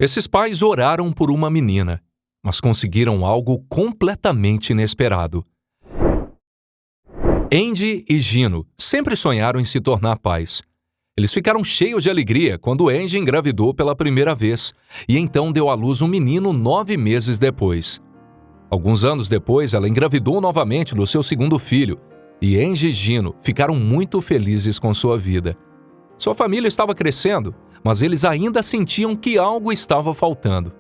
Esses pais oraram por uma menina, mas conseguiram algo completamente inesperado. Andy e Gino sempre sonharam em se tornar pais. Eles ficaram cheios de alegria quando Andy engravidou pela primeira vez e então deu à luz um menino 9 meses depois. Alguns anos depois, ela engravidou novamente do seu segundo filho e Andy e Gino ficaram muito felizes com sua vida. Sua família estava crescendo, mas eles ainda sentiam que algo estava faltando.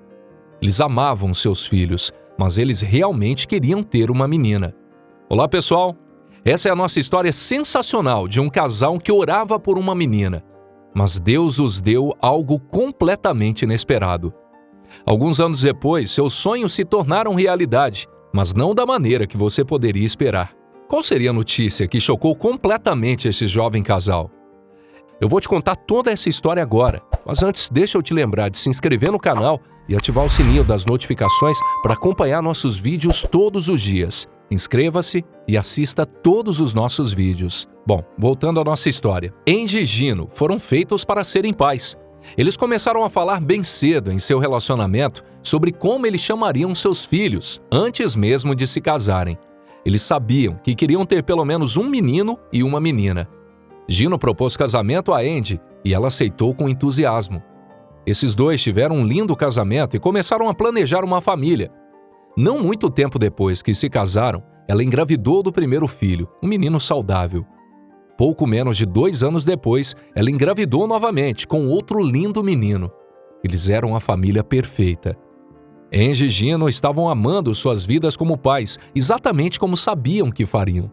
Eles amavam seus filhos, mas eles realmente queriam ter uma menina. Olá, pessoal! Essa é a nossa história sensacional de um casal que orava por uma menina, mas Deus os deu algo completamente inesperado. Alguns anos depois, seus sonhos se tornaram realidade, mas não da maneira que você poderia esperar. Qual seria a notícia que chocou completamente esse jovem casal? Eu vou te contar toda essa história agora, mas antes deixa eu te lembrar de se inscrever no canal e ativar o sininho das notificações para acompanhar nossos vídeos todos os dias. Inscreva-se e assista todos os nossos vídeos. Bom, voltando à nossa história. Andy e Gino foram feitos para serem pais. Eles começaram a falar bem cedo em seu relacionamento sobre como eles chamariam seus filhos, antes mesmo de se casarem. Eles sabiam que queriam ter pelo menos um menino e uma menina. Gino propôs casamento a Andy e ela aceitou com entusiasmo. Esses dois tiveram um lindo casamento e começaram a planejar uma família. Não muito tempo depois que se casaram, ela engravidou do primeiro filho, um menino saudável. Pouco menos de 2 anos depois, ela engravidou novamente com outro lindo menino. Eles eram a família perfeita. Andy e Gino estavam amando suas vidas como pais, exatamente como sabiam que fariam.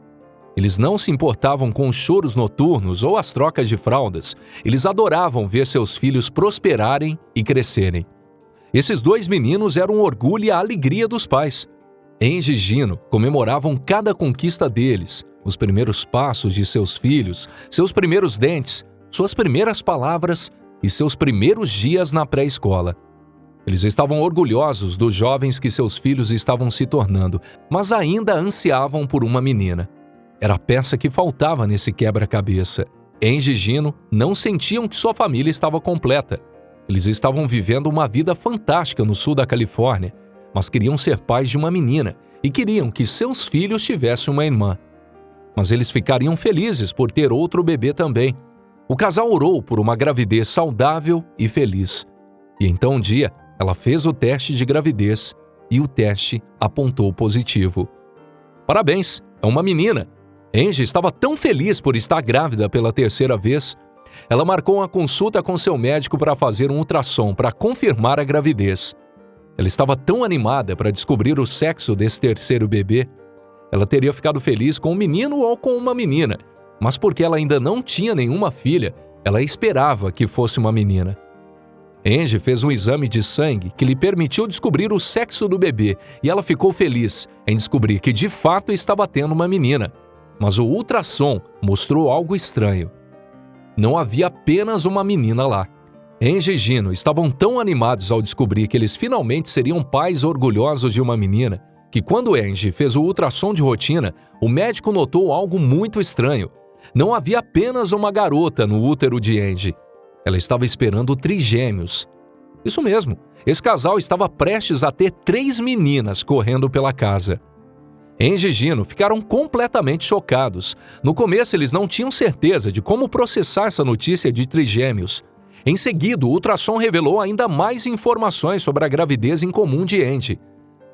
Eles não se importavam com os choros noturnos ou as trocas de fraldas. Eles adoravam ver seus filhos prosperarem e crescerem. Esses 2 meninos eram o orgulho e a alegria dos pais. Andy e Gino comemoravam cada conquista deles, os primeiros passos de seus filhos, seus primeiros dentes, suas primeiras palavras e seus primeiros dias na pré-escola. Eles estavam orgulhosos dos jovens que seus filhos estavam se tornando, mas ainda ansiavam por uma menina. Era a peça que faltava nesse quebra-cabeça. Andy e Gino não sentiam que sua família estava completa. Eles estavam vivendo uma vida fantástica no sul da Califórnia, mas queriam ser pais de uma menina e queriam que seus filhos tivessem uma irmã. Mas eles ficariam felizes por ter outro bebê também. O casal orou por uma gravidez saudável e feliz. E então um dia, ela fez o teste de gravidez e o teste apontou positivo. Parabéns, é uma menina! Andy estava tão feliz por estar grávida pela 3ª vez. Ela marcou uma consulta com seu médico para fazer um ultrassom para confirmar a gravidez. Ela estava tão animada para descobrir o sexo desse 3º bebê. Ela teria ficado feliz com um menino ou com uma menina, mas porque ela ainda não tinha nenhuma filha, ela esperava que fosse uma menina. Andy fez um exame de sangue que lhe permitiu descobrir o sexo do bebê e ela ficou feliz em descobrir que de fato estava tendo uma menina. Mas o ultrassom mostrou algo estranho. Não havia apenas uma menina lá. Andy e Gino estavam tão animados ao descobrir que eles finalmente seriam pais orgulhosos de uma menina, que quando Andy fez o ultrassom de rotina, o médico notou algo muito estranho. Não havia apenas uma garota no útero de Andy. Ela estava esperando trigêmeos. Isso mesmo, esse casal estava prestes a ter 3 meninas correndo pela casa. Andy e Gino ficaram completamente chocados. No começo, eles não tinham certeza de como processar essa notícia de trigêmeos. Em seguida, o ultrassom revelou ainda mais informações sobre a gravidez incomum de Andy.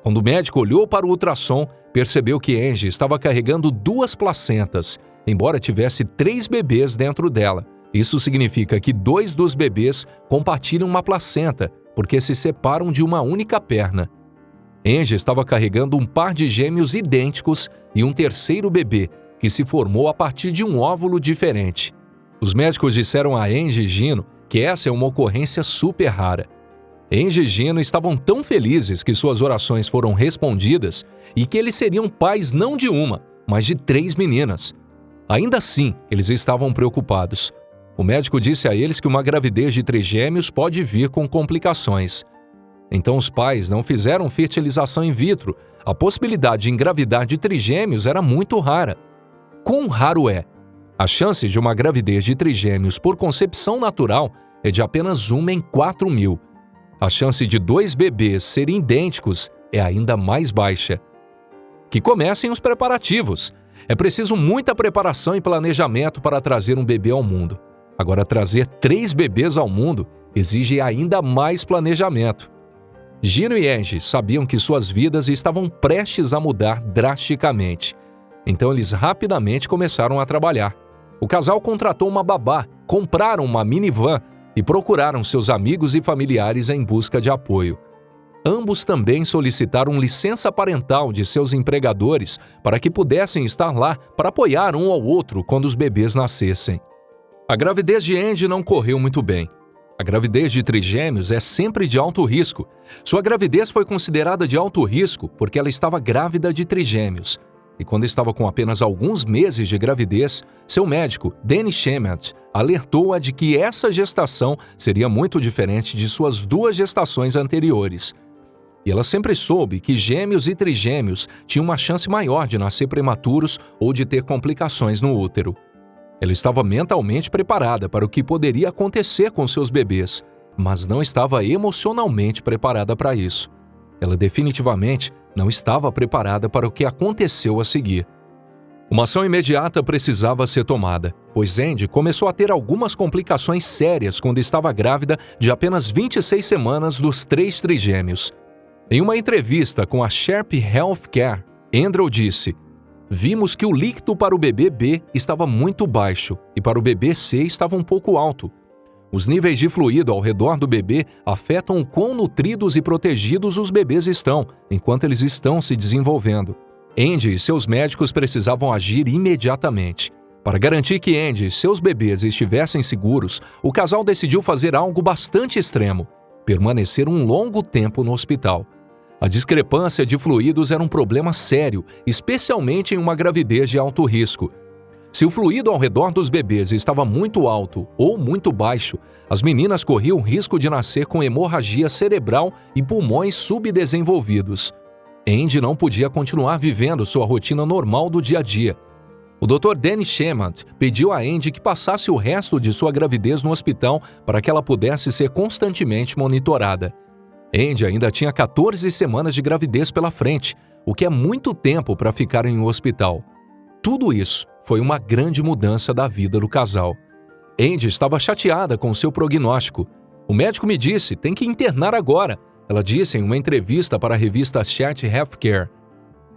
Quando o médico olhou para o ultrassom, percebeu que Andy estava carregando 2 placentas, embora tivesse 3 bebês dentro dela. Isso significa que 2 dos bebês compartilham uma placenta, porque se separam de uma única perna. Andy estava carregando um par de gêmeos idênticos e um 3º bebê, que se formou a partir de um óvulo diferente. Os médicos disseram a Andy e Gino que essa é uma ocorrência super rara. Andy e Gino estavam tão felizes que suas orações foram respondidas e que eles seriam pais não de uma, mas de 3 meninas. Ainda assim, eles estavam preocupados. O médico disse a eles que uma gravidez de trigêmeos pode vir com complicações. Então os pais não fizeram fertilização in vitro. A possibilidade de engravidar de trigêmeos era muito rara. Quão raro é? A chance de uma gravidez de trigêmeos por concepção natural é de apenas 1 em 4.000. a chance de 2 bebês serem idênticos é ainda mais baixa. Que comecem os preparativos. É preciso muita preparação e planejamento para trazer um bebê ao mundo. Agora, trazer 3 bebês ao mundo exige ainda mais planejamento. Gino e Angie sabiam que suas vidas estavam prestes a mudar drasticamente. Então, eles rapidamente começaram a trabalhar. O casal contratou uma babá, compraram uma minivan e procuraram seus amigos e familiares em busca de apoio. Ambos também solicitaram licença parental de seus empregadores para que pudessem estar lá para apoiar um ao outro quando os bebês nascessem. A gravidez de Angie não correu muito bem. A gravidez de trigêmeos é sempre de alto risco. Sua gravidez foi considerada de alto risco porque ela estava grávida de trigêmeos. E quando estava com apenas alguns meses de gravidez, seu médico, Danny Shemet, alertou-a de que essa gestação seria muito diferente de suas 2 gestações anteriores. E ela sempre soube que gêmeos e trigêmeos tinham uma chance maior de nascer prematuros ou de ter complicações no útero. Ela estava mentalmente preparada para o que poderia acontecer com seus bebês, mas não estava emocionalmente preparada para isso. Ela definitivamente não estava preparada para o que aconteceu a seguir. Uma ação imediata precisava ser tomada, pois Angie começou a ter algumas complicações sérias quando estava grávida de apenas 26 semanas dos 3 trigêmeos. Em uma entrevista com a Sharp Healthcare, Andrew disse: "Vimos que o líquido para o bebê B estava muito baixo e para o bebê C estava um pouco alto. Os níveis de fluido ao redor do bebê afetam o quão nutridos e protegidos os bebês estão enquanto eles estão se desenvolvendo. Angie e seus médicos precisavam agir imediatamente. Para garantir que Angie e seus bebês estivessem seguros, o casal decidiu fazer algo bastante extremo: permanecer um longo tempo no hospital. A discrepância de fluidos era um problema sério, especialmente em uma gravidez de alto risco. Se o fluido ao redor dos bebês estava muito alto ou muito baixo, as meninas corriam o risco de nascer com hemorragia cerebral e pulmões subdesenvolvidos. Angie não podia continuar vivendo sua rotina normal do dia a dia. O Dr. Danny Shemet pediu a Angie que passasse o resto de sua gravidez no hospital para que ela pudesse ser constantemente monitorada. Angie ainda tinha 14 semanas de gravidez pela frente, o que é muito tempo para ficar em um hospital. Tudo isso foi uma grande mudança da vida do casal. Angie estava chateada com seu prognóstico. "O médico me disse, tem que internar agora", ela disse em uma entrevista para a revista Sharp Healthcare.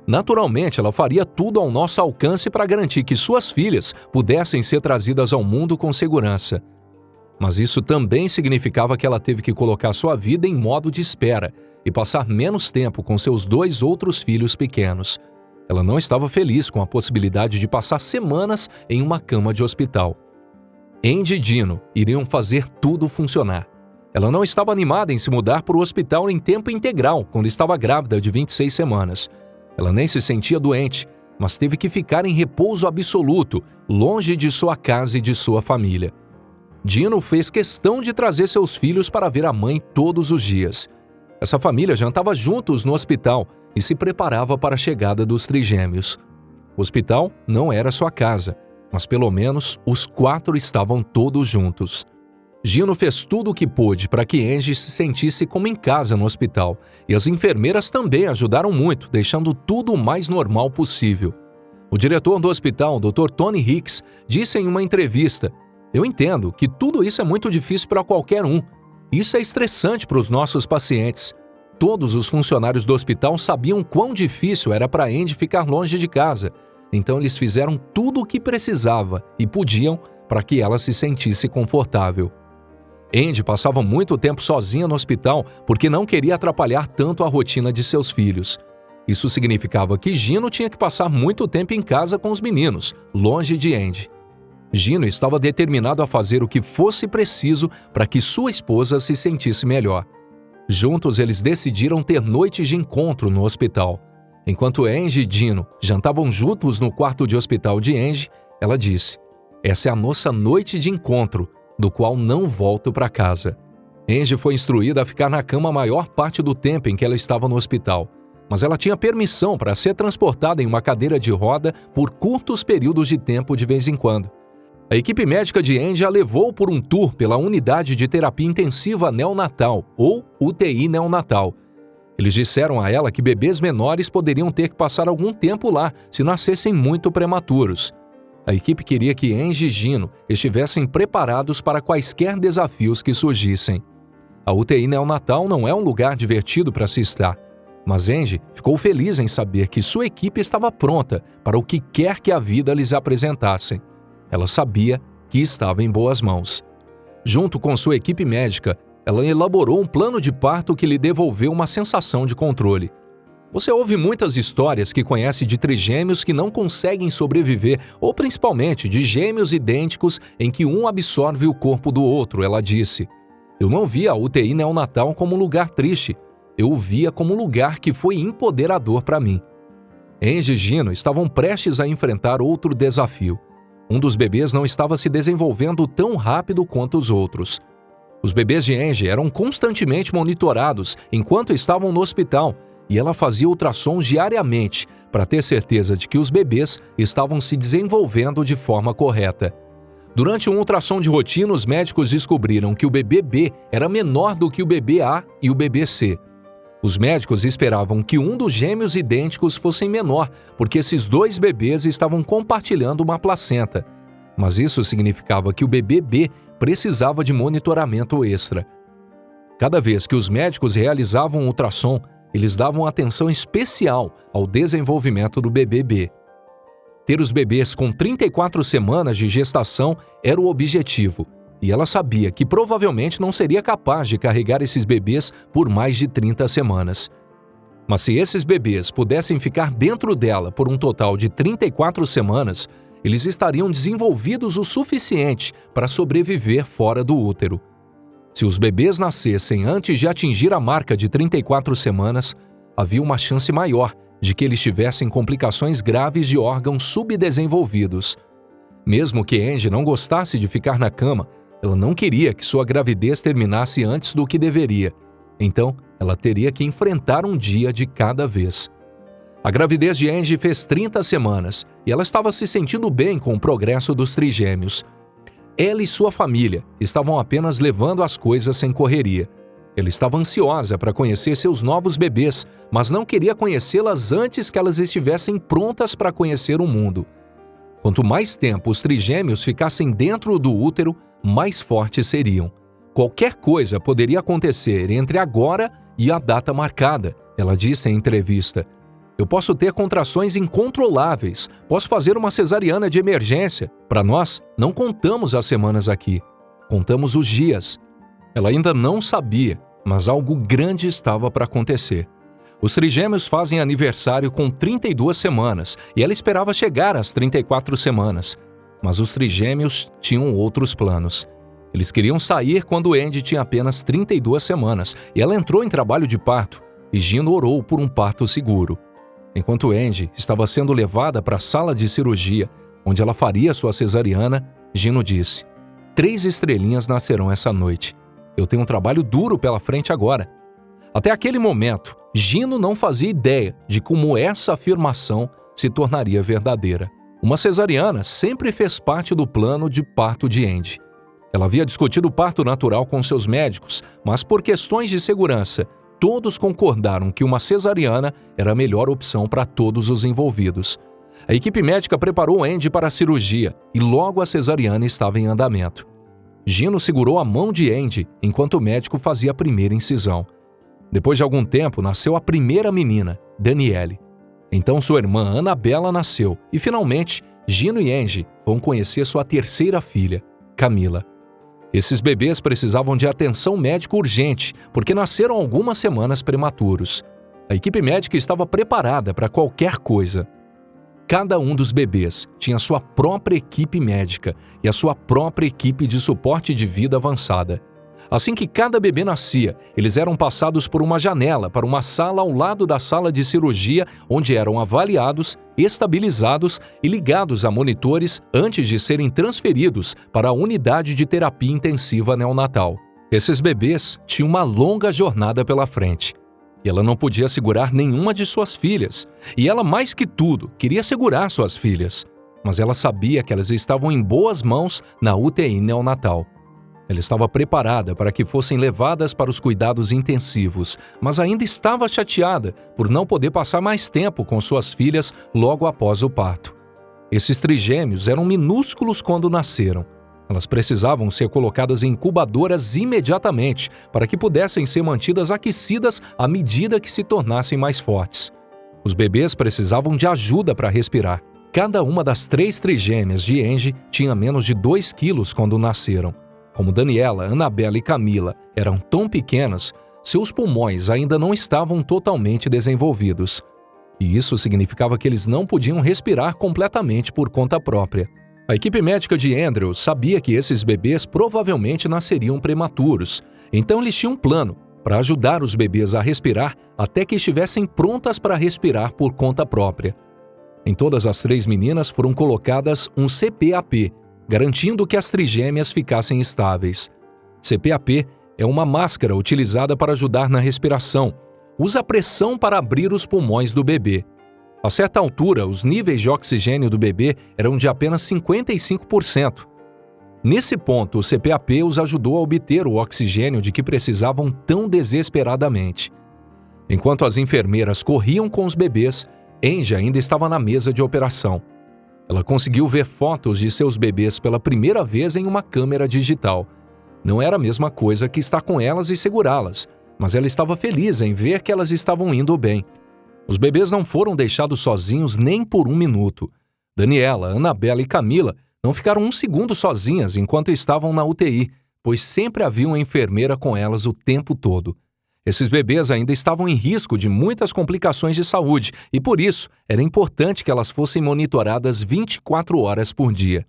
Naturalmente, ela faria tudo ao nosso alcance para garantir que suas filhas pudessem ser trazidas ao mundo com segurança. Mas isso também significava que ela teve que colocar sua vida em modo de espera e passar menos tempo com seus 2 outros filhos pequenos. Ela não estava feliz com a possibilidade de passar semanas em uma cama de hospital. Angie e Gino iriam fazer tudo funcionar. Ela não estava animada em se mudar para o hospital em tempo integral quando estava grávida de 26 semanas. Ela nem se sentia doente, mas teve que ficar em repouso absoluto, longe de sua casa e de sua família. Gino fez questão de trazer seus filhos para ver a mãe todos os dias. Essa família jantava juntos no hospital e se preparava para a chegada dos trigêmeos. O hospital não era sua casa, mas pelo menos os 4 estavam todos juntos. Gino fez tudo o que pôde para que Angie se sentisse como em casa no hospital, e as enfermeiras também ajudaram muito, deixando tudo o mais normal possível. O diretor do hospital, Dr. Tony Hicks, disse em uma entrevista: "Eu entendo que tudo isso é muito difícil para qualquer um. Isso é estressante para os nossos pacientes. Todos os funcionários do hospital sabiam quão difícil era para Angie ficar longe de casa, então eles fizeram tudo o que precisava e podiam para que ela se sentisse confortável." Angie passava muito tempo sozinha no hospital porque não queria atrapalhar tanto a rotina de seus filhos. Isso significava que Gino tinha que passar muito tempo em casa com os meninos, longe de Angie. Gino estava determinado a fazer o que fosse preciso para que sua esposa se sentisse melhor. Juntos, eles decidiram ter noites de encontro no hospital. Enquanto Angie e Gino jantavam juntos no quarto de hospital de Angie, ela disse: "Essa é a nossa noite de encontro, do qual não volto para casa." Angie foi instruída a ficar na cama a maior parte do tempo em que ela estava no hospital, mas ela tinha permissão para ser transportada em uma cadeira de roda por curtos períodos de tempo de vez em quando. A equipe médica de Angie a levou por um tour pela Unidade de Terapia Intensiva Neonatal, ou UTI neonatal. Eles disseram a ela que bebês menores poderiam ter que passar algum tempo lá se nascessem muito prematuros. A equipe queria que Angie e Gino estivessem preparados para quaisquer desafios que surgissem. A UTI neonatal não é um lugar divertido para se estar, mas Angie ficou feliz em saber que sua equipe estava pronta para o que quer que a vida lhes apresentasse. Ela sabia que estava em boas mãos. Junto com sua equipe médica, ela elaborou um plano de parto que lhe devolveu uma sensação de controle. Você ouve muitas histórias que conhece de trigêmeos que não conseguem sobreviver, ou principalmente de gêmeos idênticos em que um absorve o corpo do outro, ela disse. Eu não via a UTI neonatal como um lugar triste, eu o via como um lugar que foi empoderador para mim. Angie e Gino estavam prestes a enfrentar outro desafio. Um dos bebês não estava se desenvolvendo tão rápido quanto os outros. Os bebês de Angie eram constantemente monitorados enquanto estavam no hospital e ela fazia ultrassons diariamente para ter certeza de que os bebês estavam se desenvolvendo de forma correta. Durante um ultrassom de rotina, os médicos descobriram que o bebê B era menor do que o bebê A e o bebê C. Os médicos esperavam que um dos gêmeos idênticos fosse menor, porque esses dois bebês estavam compartilhando uma placenta. Mas isso significava que o bebê B precisava de monitoramento extra. Cada vez que os médicos realizavam um ultrassom, eles davam atenção especial ao desenvolvimento do bebê B. Ter os bebês com 34 semanas de gestação era o objetivo. E ela sabia que provavelmente não seria capaz de carregar esses bebês por mais de 30 semanas. Mas se esses bebês pudessem ficar dentro dela por um total de 34 semanas, eles estariam desenvolvidos o suficiente para sobreviver fora do útero. Se os bebês nascessem antes de atingir a marca de 34 semanas, havia uma chance maior de que eles tivessem complicações graves de órgãos subdesenvolvidos. Mesmo que Angie não gostasse de ficar na cama, ela não queria que sua gravidez terminasse antes do que deveria. Então, ela teria que enfrentar um dia de cada vez. A gravidez de Angie fez 30 semanas e ela estava se sentindo bem com o progresso dos trigêmeos. Ela e sua família estavam apenas levando as coisas sem correria. Ela estava ansiosa para conhecer seus novos bebês, mas não queria conhecê-las antes que elas estivessem prontas para conhecer o mundo. Quanto mais tempo os trigêmeos ficassem dentro do útero, mais fortes seriam. Qualquer coisa poderia acontecer entre agora e a data marcada, ela disse em entrevista. Eu posso ter contrações incontroláveis, posso fazer uma cesariana de emergência. Para nós, não contamos as semanas aqui, contamos os dias. Ela ainda não sabia, mas algo grande estava para acontecer. Os trigêmeos fazem aniversário com 32 semanas e ela esperava chegar às 34 semanas. Mas os trigêmeos tinham outros planos. Eles queriam sair quando Angie tinha apenas 32 semanas e ela entrou em trabalho de parto e Gino orou por um parto seguro. Enquanto Angie estava sendo levada para a sala de cirurgia, onde ela faria sua cesariana, Gino disse: 3 estrelinhas nascerão essa noite. Eu tenho um trabalho duro pela frente agora. Até aquele momento, Gino não fazia ideia de como essa afirmação se tornaria verdadeira. Uma cesariana sempre fez parte do plano de parto de Angie. Ela havia discutido o parto natural com seus médicos, mas por questões de segurança, todos concordaram que uma cesariana era a melhor opção para todos os envolvidos. A equipe médica preparou Angie para a cirurgia e logo a cesariana estava em andamento. Gino segurou a mão de Angie enquanto o médico fazia a primeira incisão. Depois de algum tempo, nasceu a primeira menina, Daniele. Então sua irmã Anabela nasceu e, finalmente, Gino e Angie vão conhecer sua terceira filha, Camila. Esses bebês precisavam de atenção médica urgente, porque nasceram algumas semanas prematuros. A equipe médica estava preparada para qualquer coisa. Cada um dos bebês tinha sua própria equipe médica e a sua própria equipe de suporte de vida avançada. Assim que cada bebê nascia, eles eram passados por uma janela para uma sala ao lado da sala de cirurgia, onde eram avaliados, estabilizados e ligados a monitores antes de serem transferidos para a unidade de terapia intensiva neonatal. Esses bebês tinham uma longa jornada pela frente. E ela não podia segurar nenhuma de suas filhas. E ela, mais que tudo, queria segurar suas filhas. mas ela sabia que elas estavam em boas mãos na UTI neonatal. Ela estava preparada para que fossem levadas para os cuidados intensivos, mas ainda estava chateada por não poder passar mais tempo com suas filhas logo após o parto. Esses trigêmeos eram minúsculos quando nasceram. Elas precisavam ser colocadas em incubadoras imediatamente para que pudessem ser mantidas aquecidas à medida que se tornassem mais fortes. Os bebês precisavam de ajuda para respirar. Cada uma das 3 trigêmeas de Angie tinha menos de 2 quilos quando nasceram. Como Daniela, Annabella e Camila eram tão pequenas, seus pulmões ainda não estavam totalmente desenvolvidos. E isso significava que eles não podiam respirar completamente por conta própria. A equipe médica de Andrew sabia que esses bebês provavelmente nasceriam prematuros, então eles tinham um plano para ajudar os bebês a respirar até que estivessem prontas para respirar por conta própria. Em todas as 3 meninas foram colocadas um CPAP, garantindo que as trigêmeas ficassem estáveis. CPAP é uma máscara utilizada para ajudar na respiração. Usa pressão para abrir os pulmões do bebê. A certa altura, os níveis de oxigênio do bebê eram de apenas 55%. Nesse ponto, o CPAP os ajudou a obter o oxigênio de que precisavam tão desesperadamente. Enquanto as enfermeiras corriam com os bebês, Angie ainda estava na mesa de operação. Ela conseguiu ver fotos de seus bebês pela primeira vez em uma câmera digital. Não era a mesma coisa que estar com elas e segurá-las, mas ela estava feliz em ver que elas estavam indo bem. Os bebês não foram deixados sozinhos nem por 1 minuto. Daniela, Annabella e Camila não ficaram 1 segundo sozinhas enquanto estavam na UTI, pois sempre havia uma enfermeira com elas o tempo todo. Esses bebês ainda estavam em risco de muitas complicações de saúde e, por isso, era importante que elas fossem monitoradas 24 horas por dia.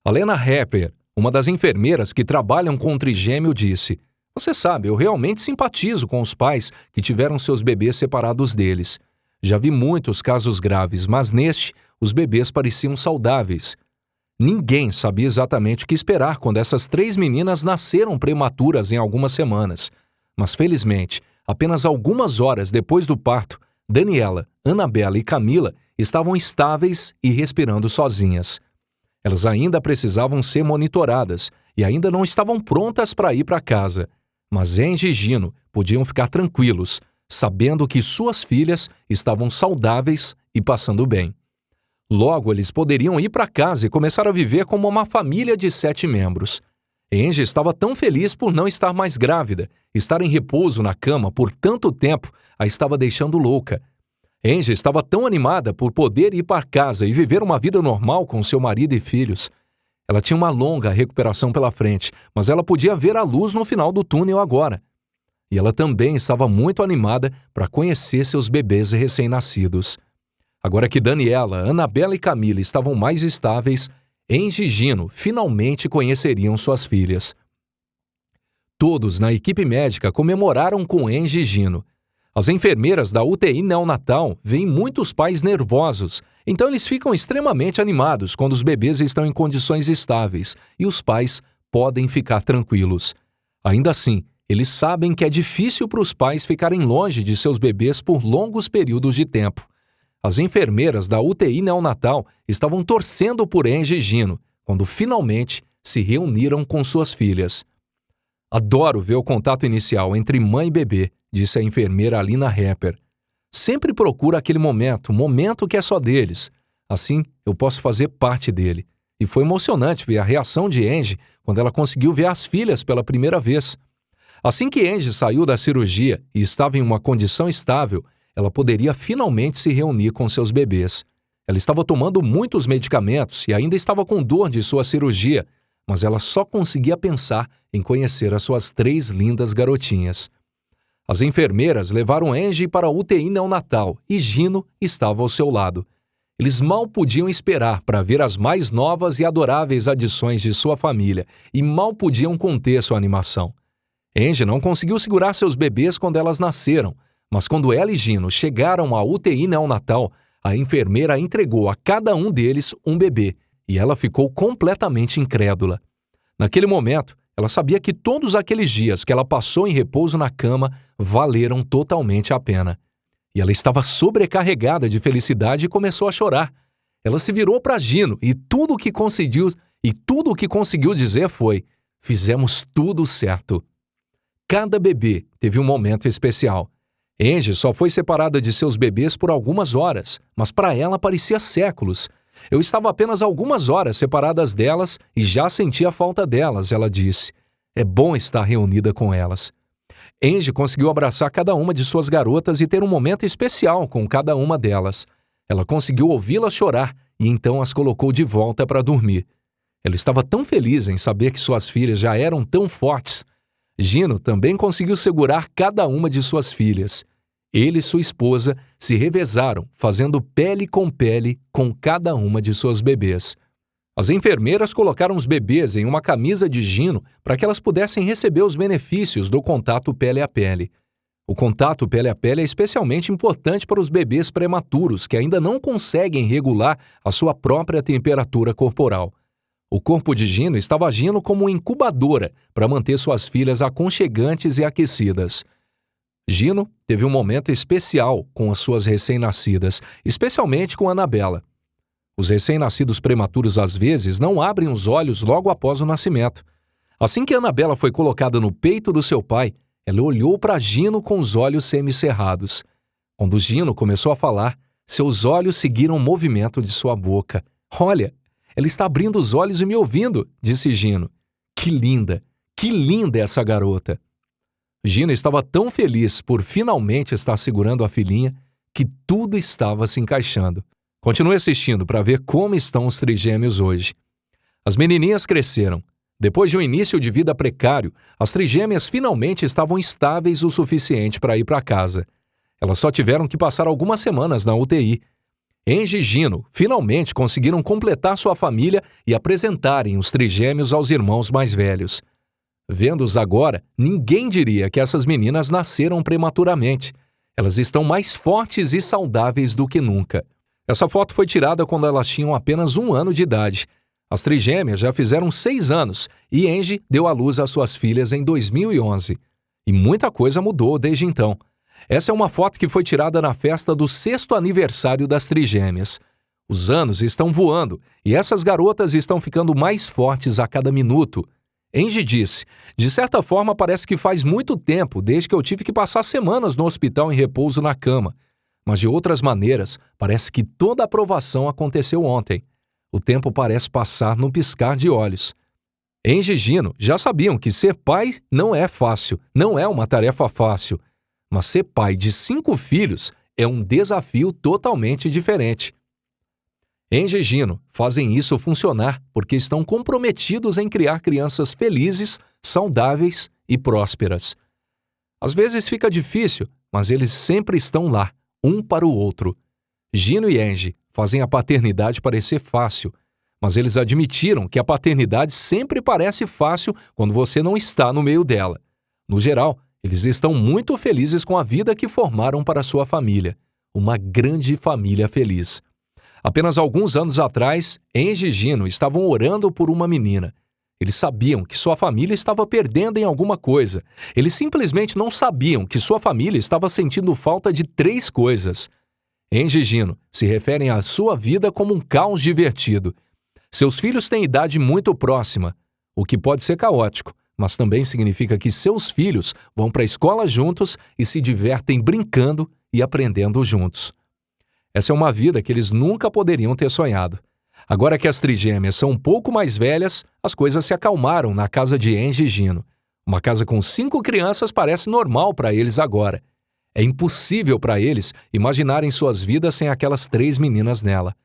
A Lena Harper, uma das enfermeiras que trabalham com o trigêmeo, disse: "Você sabe, eu realmente simpatizo com os pais que tiveram seus bebês separados deles. Já vi muitos casos graves, mas neste, os bebês pareciam saudáveis. Ninguém sabia exatamente o que esperar quando essas 3 meninas nasceram prematuras em algumas semanas. Mas, felizmente, apenas algumas horas depois do parto, Daniela, Annabella e Camila estavam estáveis e respirando sozinhas. Elas ainda precisavam ser monitoradas e ainda não estavam prontas para ir para casa. Mas Angie e Gino podiam ficar tranquilos, sabendo que suas filhas estavam saudáveis e passando bem. Logo, eles poderiam ir para casa e começar a viver como uma família de 7 membros. Angie estava tão feliz por não estar mais grávida. Estar em repouso na cama por tanto tempo a estava deixando louca. Angie estava tão animada por poder ir para casa e viver uma vida normal com seu marido e filhos. Ela tinha uma longa recuperação pela frente, mas ela podia ver a luz no final do túnel agora. E ela também estava muito animada para conhecer seus bebês recém-nascidos. Agora que Daniela, Annabella e Camila estavam mais estáveis, Angie e Gino finalmente conheceriam suas filhas. Todos na equipe médica comemoraram com Angie e Gino. As enfermeiras da UTI neonatal veem muitos pais nervosos, então eles ficam extremamente animados quando os bebês estão em condições estáveis e os pais podem ficar tranquilos. Ainda assim, eles sabem que é difícil para os pais ficarem longe de seus bebês por longos períodos de tempo. As enfermeiras da UTI neonatal estavam torcendo por Angie e Gino, quando finalmente se reuniram com suas filhas. "Adoro ver o contato inicial entre mãe e bebê", disse a enfermeira Alina Harper. "Sempre procuro aquele momento que é só deles. Assim, eu posso fazer parte dele." E foi emocionante ver a reação de Angie quando ela conseguiu ver as filhas pela primeira vez. Assim que Angie saiu da cirurgia e estava em uma condição estável, ela poderia finalmente se reunir com seus bebês. Ela estava tomando muitos medicamentos e ainda estava com dor de sua cirurgia, mas ela só conseguia pensar em conhecer as suas 3 lindas garotinhas. As enfermeiras levaram Angie para a UTI neonatal e Gino estava ao seu lado. Eles mal podiam esperar para ver as mais novas e adoráveis adições de sua família e mal podiam conter sua animação. Angie não conseguiu segurar seus bebês quando elas nasceram, mas quando ela e Gino chegaram à UTI neonatal, a enfermeira entregou a cada um deles um bebê e ela ficou completamente incrédula. Naquele momento, ela sabia que todos aqueles dias que ela passou em repouso na cama valeram totalmente a pena. E ela estava sobrecarregada de felicidade e começou a chorar. Ela se virou para Gino e tudo o que conseguiu dizer foi: fizemos tudo certo. Cada bebê teve um momento especial. Angie só foi separada de seus bebês por algumas horas, mas para ela parecia séculos. Eu estava apenas algumas horas separadas delas e já sentia a falta delas, ela disse. É bom estar reunida com elas. Angie conseguiu abraçar cada uma de suas garotas e ter um momento especial com cada uma delas. Ela conseguiu ouvi-las chorar e então as colocou de volta para dormir. Ela estava tão feliz em saber que suas filhas já eram tão fortes. Gino também conseguiu segurar cada uma de suas filhas. Ele e sua esposa se revezaram, fazendo pele com cada uma de suas bebês. As enfermeiras colocaram os bebês em uma camisa de Gino para que elas pudessem receber os benefícios do contato pele a pele. O contato pele a pele é especialmente importante para os bebês prematuros que ainda não conseguem regular a sua própria temperatura corporal. O corpo de Gino estava agindo como incubadora para manter suas filhas aconchegantes e aquecidas. Gino teve um momento especial com as suas recém-nascidas, especialmente com Annabella. Os recém-nascidos prematuros às vezes não abrem os olhos logo após o nascimento. Assim que Annabella foi colocada no peito do seu pai, ela olhou para Gino com os olhos semicerrados. Quando Gino começou a falar, seus olhos seguiram o movimento de sua boca. "Olha, ela está abrindo os olhos e me ouvindo", disse Gino. Que linda essa garota." Gino estava tão feliz por finalmente estar segurando a filhinha que tudo estava se encaixando. Continue assistindo para ver como estão os trigêmeos hoje. As menininhas cresceram. Depois de um início de vida precário, as trigêmeas finalmente estavam estáveis o suficiente para ir para casa. Elas só tiveram que passar algumas semanas na UTI. Angie e Gino finalmente conseguiram completar sua família e apresentarem os trigêmeos aos irmãos mais velhos. Vendo-os agora, ninguém diria que essas meninas nasceram prematuramente. Elas estão mais fortes e saudáveis do que nunca. Essa foto foi tirada quando elas tinham apenas 1 ano de idade. As trigêmeas já fizeram 6 anos e Angie deu à luz às suas filhas em 2011. E muita coisa mudou desde então. Essa é uma foto que foi tirada na festa do 6º aniversário das trigêmeas. Os anos estão voando e essas garotas estão ficando mais fortes a cada minuto. Angie disse: "De certa forma parece que faz muito tempo desde que eu tive que passar semanas no hospital em repouso na cama. Mas de outras maneiras, parece que toda a aprovação aconteceu ontem. O tempo parece passar num piscar de olhos." Angie e Gino já sabiam que ser pai não é fácil, não é uma tarefa fácil. Mas ser pai de 5 filhos é um desafio totalmente diferente. Angie e Gino fazem isso funcionar porque estão comprometidos em criar crianças felizes, saudáveis e prósperas. Às vezes fica difícil, mas eles sempre estão lá, um para o outro. Gino e Angie fazem a paternidade parecer fácil, mas eles admitiram que a paternidade sempre parece fácil quando você não está no meio dela. No geral, eles estão muito felizes com a vida que formaram para sua família, uma grande família feliz. Apenas alguns anos atrás, Angie e Gino estavam orando por uma menina. Eles sabiam que sua família estava perdendo em alguma coisa. Eles simplesmente não sabiam que sua família estava sentindo falta de 3 coisas. Angie e Gino se referem à sua vida como um caos divertido. Seus filhos têm idade muito próxima, o que pode ser caótico, mas também significa que seus filhos vão para a escola juntos e se divertem brincando e aprendendo juntos. Essa é uma vida que eles nunca poderiam ter sonhado. Agora que as trigêmeas são um pouco mais velhas, as coisas se acalmaram na casa de Angie e Gino. Uma casa com 5 crianças parece normal para eles agora. É impossível para eles imaginarem suas vidas sem aquelas 3 meninas nela.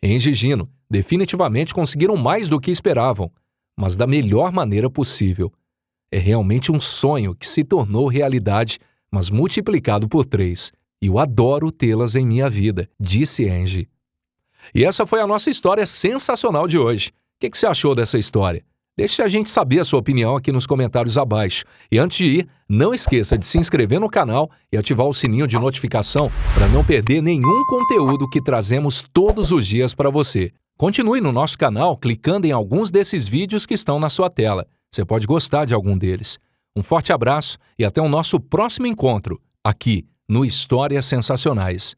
Angie e Gino definitivamente conseguiram mais do que esperavam, mas da melhor maneira possível. É realmente um sonho que se tornou realidade, mas multiplicado por 3. E eu adoro tê-las em minha vida, disse Angie. E essa foi a nossa história sensacional de hoje. O que você achou dessa história? Deixe a gente saber a sua opinião aqui nos comentários abaixo. E antes de ir, não esqueça de se inscrever no canal e ativar o sininho de notificação para não perder nenhum conteúdo que trazemos todos os dias para você. Continue no nosso canal clicando em alguns desses vídeos que estão na sua tela. Você pode gostar de algum deles. Um forte abraço e até o nosso próximo encontro, aqui no Histórias Sensacionais.